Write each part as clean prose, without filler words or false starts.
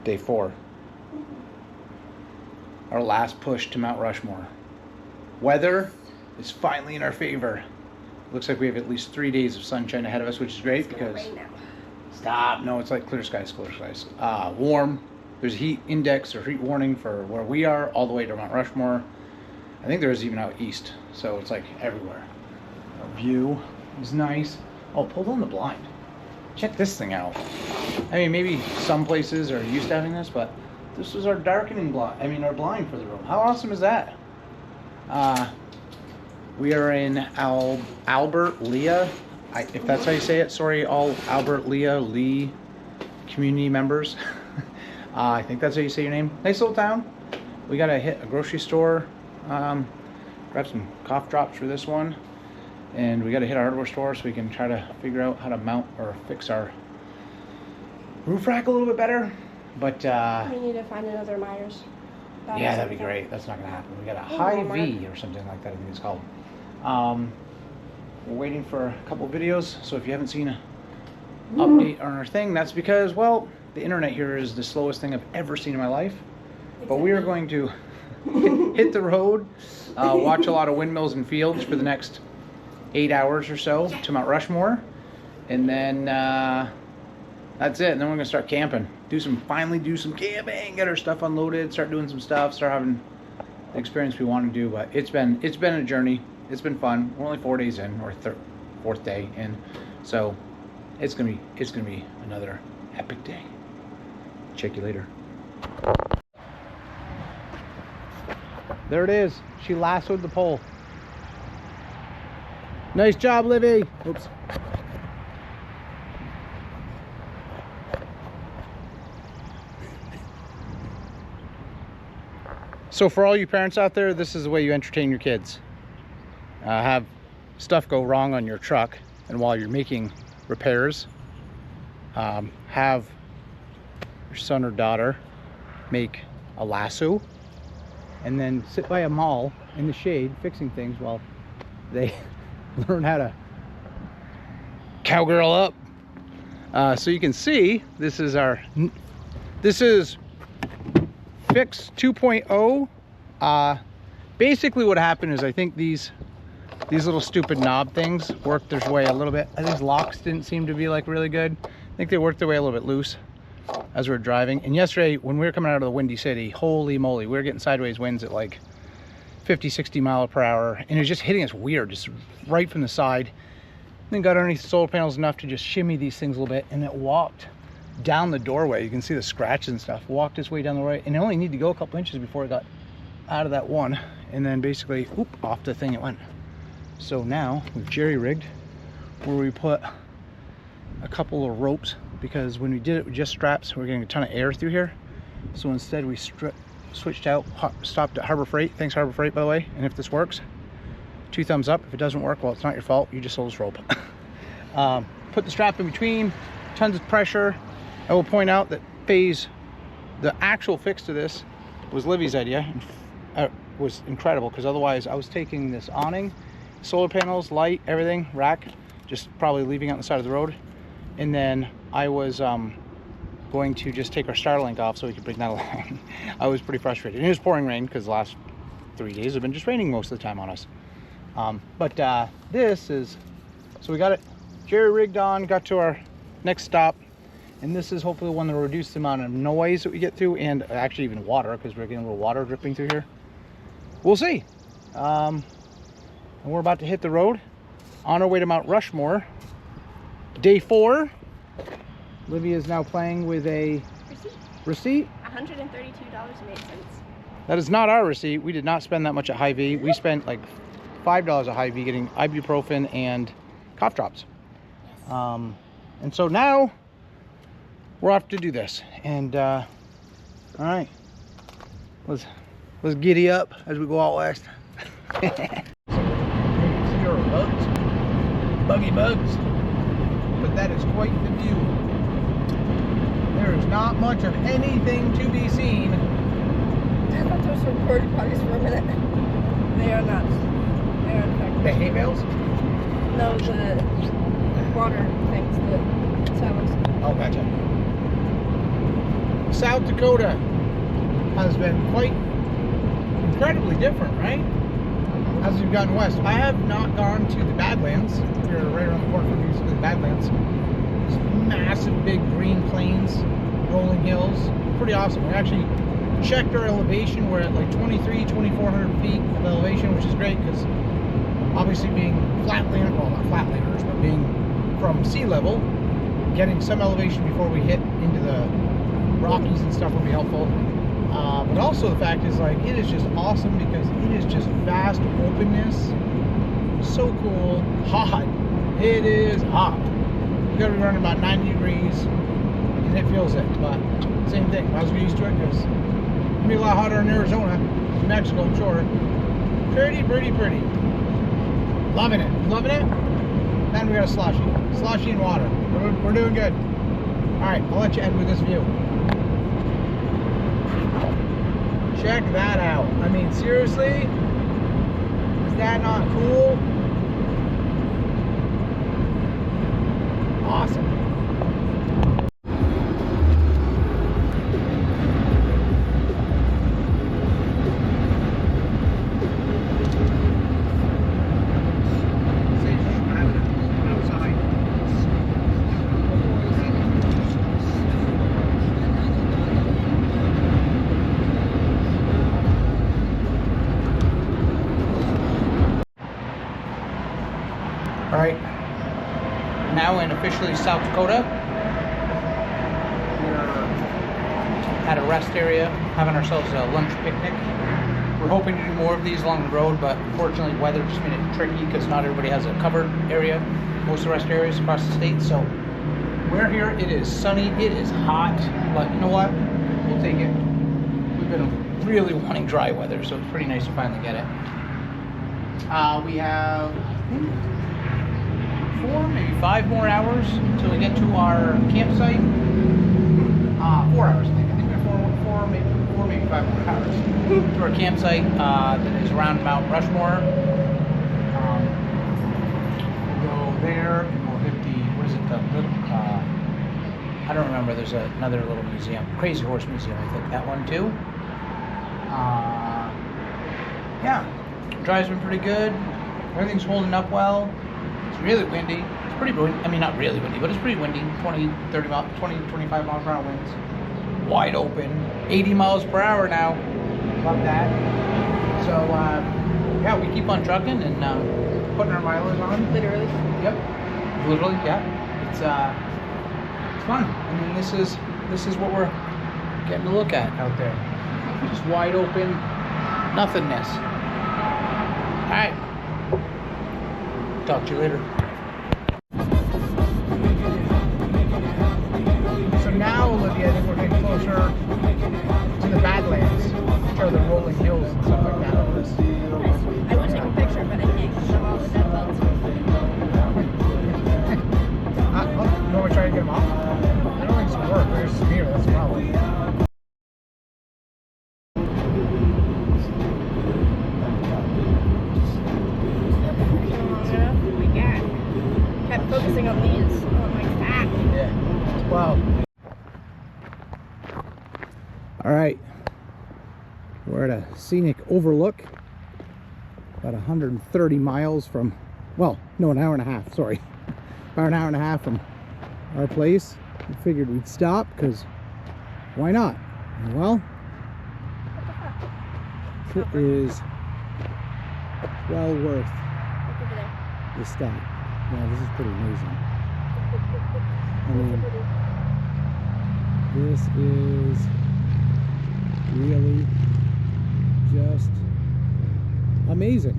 Day 4. Our last push to Mount Rushmore. Weather is finally in our favor. Looks like we have at least 3 days of sunshine ahead of us, which is great because... Rain now. Stop. No, it's like clear skies, clear skies. Warm. There's a heat index or heat warning for where we are all the way to Mount Rushmore. I think there's even out east, so it's like everywhere. Our view is nice. Oh, pull down the blind. Check this thing out. I mean, maybe some places are used to having this, but this is our darkening blind. I mean, our blind for the room. How awesome is that? We are in Albert Lea. If that's how you say it, sorry, all Albert Lee community members. I think that's how you say your name. Nice little town. We gotta hit a grocery store, grab some cough drops for this one, and we gotta hit our hardware store so we can try to figure out how to mount or fix our roof rack a little bit better. But we need to find another Myers. Yeah, that'd be great. That's not gonna happen. We got a Hy-Vee or something like that, I think it's called. We're waiting for a couple videos, so if you haven't seen an update on our thing, that's because, well, the internet here is the slowest thing I've ever seen in my life. But we are going to hit the road, watch a lot of windmills and fields for the next 8 hours or so to Mount Rushmore, and then that's it. And then we're gonna start camping, finally do some camping, get our stuff unloaded, start doing some stuff, start having the experience we want to do. But it's been a journey. It's been fun. We're only 4 days in, or fourth day in, so it's gonna be another epic day. Check you later. There it is. She lassoed the pole. Nice job, Livy. Oops. So for all you parents out there, this is the way you entertain your kids. Have stuff go wrong on your truck, and while you're making repairs, have your son or daughter make a lasso and then sit by a mall in the shade fixing things while they learn how to cowgirl up. So you can see this is fix 2.0. Basically what happened is I think these little stupid knob things worked their way a little bit. These locks didn't seem to be like really good. I think they worked their way a little bit loose as we were driving. And yesterday when we were coming out of the Windy City, holy moly, we were getting sideways winds at like 50-60 miles per hour, and it was just hitting us weird, just right from the side. Then got underneath the solar panels enough to just shimmy these things a little bit, and it walked down the doorway. You can see the scratches and stuff. Walked its way down the way, and it only needed to go a couple inches before it got out of that one, and then basically off the thing it went. So now we've jerry-rigged where we put a couple of ropes, because when we did it with just straps, we're getting a ton of air through here. So instead we switched out, stopped at Harbor Freight. Thanks Harbor Freight, by the way. And if this works, 2 thumbs up. If it doesn't work, well, it's not your fault. You just sold this rope. Put the strap in between, tons of pressure. I will point out that the actual fix to this was Livy's idea. It was incredible, because otherwise I was taking this awning, solar panels, light, everything, rack, just probably leaving it on the side of the road. And then I was going to just take our Starlink off so we could bring that along. I was pretty frustrated. And it was pouring rain, because the last 3 days have been just raining most of the time on us. This is, so we got it jerry-rigged on, got to our next stop. And this is hopefully one that will reduce the amount of noise that we get through, and actually even water, because we're getting a little water dripping through here. We'll see. And we're about to hit the road on our way to Mount Rushmore. Day 4. Livy is now playing with a receipt. $132.08. That is not our receipt. We did not spend that much at Hy-Vee. We spent like $5 at Hy-Vee getting ibuprofen and cough drops. And so now we're off to do this. And all right, let's giddy up as we go out west. Buggy bugs, but that is quite the view. There is not much of anything to be seen. I thought those were porta potties for a minute. They are not. They are in fact. The hay bales? No, the water things, the silos. Oh, gotcha. South Dakota has been quite incredibly different, right? As we've gotten west. I have not gone to the Badlands. We're right around the corner from basically the Badlands. These massive big green plains, rolling hills. Pretty awesome. We actually checked our elevation. We're at like 2,400 feet of elevation, which is great because obviously being flatland, well not flatlanders, but being from sea level, getting some elevation before we hit into the Rockies and stuff will be helpful. But also the fact is, like, it is just awesome because it is just vast openness. So cool. Hot. It is hot. You gotta be running about 90 degrees and it feels it. But same thing. Might as well get used to it because it'll be a lot hotter in Arizona, New Mexico, I'm sure. Pretty, pretty, pretty. Loving it. Loving it. Then we got a slushy. Slushy and water. We're doing good. Alright, I'll let you end with this view. Check that out. I mean, seriously? Is that not cool? Awesome. All right, now in officially South Dakota. We're at a rest area, having ourselves a lunch picnic. We're hoping to do more of these along the road, but unfortunately weather just made it tricky because not everybody has a covered area. Most of the rest areas across the state, so we're here. It is sunny, it is hot, but you know what? We'll take it. We've been really wanting dry weather, so it's pretty nice to finally get it. We have, I think, 4, maybe 5 more hours until we get to our campsite. 4 hours, I think. I think we have 4, maybe 5 more hours to our campsite that is around Mount Rushmore. We'll go there and we'll hit the, what is it, the little, I don't remember, there's another little museum, Crazy Horse Museum, I think, that one too. Yeah, drive's been pretty good. Everything's holding up well. It's really windy. It's pretty windy. I mean, not really windy, but it's pretty windy. 20, 25 miles per hour winds. Wide open. 80 miles per hour now. Love that. So, yeah, we keep on trucking and putting our milers on. Literally. Yep. Literally, yeah. It's fun. I mean, this is what we're getting to look at out there. Just wide open nothingness. All right. Talk to you later. So now, Olivia, I think we're getting closer to the Badlands, which are the rolling hills and stuff like that. I would take a picture, but I can't because I'm all the dead belts. You want to try to get them off? I don't think it's going to work. There's some here. That's the problem. Focusing on these on my back. Yeah. Wow. All right. We're at a scenic overlook. About 130 miles from, well, no, an hour and a half, sorry. About an hour and a half from our place. We figured we'd stop because why not? Well, it is well worth the stop. Yeah, this is pretty amazing. I mean, this is really just amazing.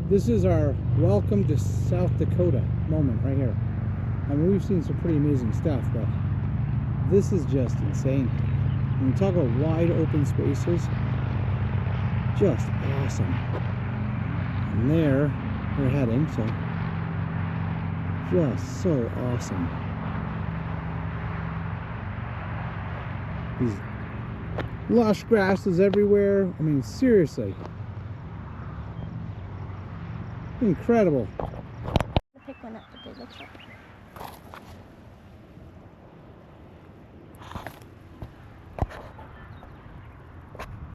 This is our welcome to South Dakota moment right here. I mean, we've seen some pretty amazing stuff, but this is just insane. When we talk about wide open spaces, just awesome. And there we're heading, so just so awesome. These lush grasses everywhere. I mean, seriously, incredible. Pick one up to do the check.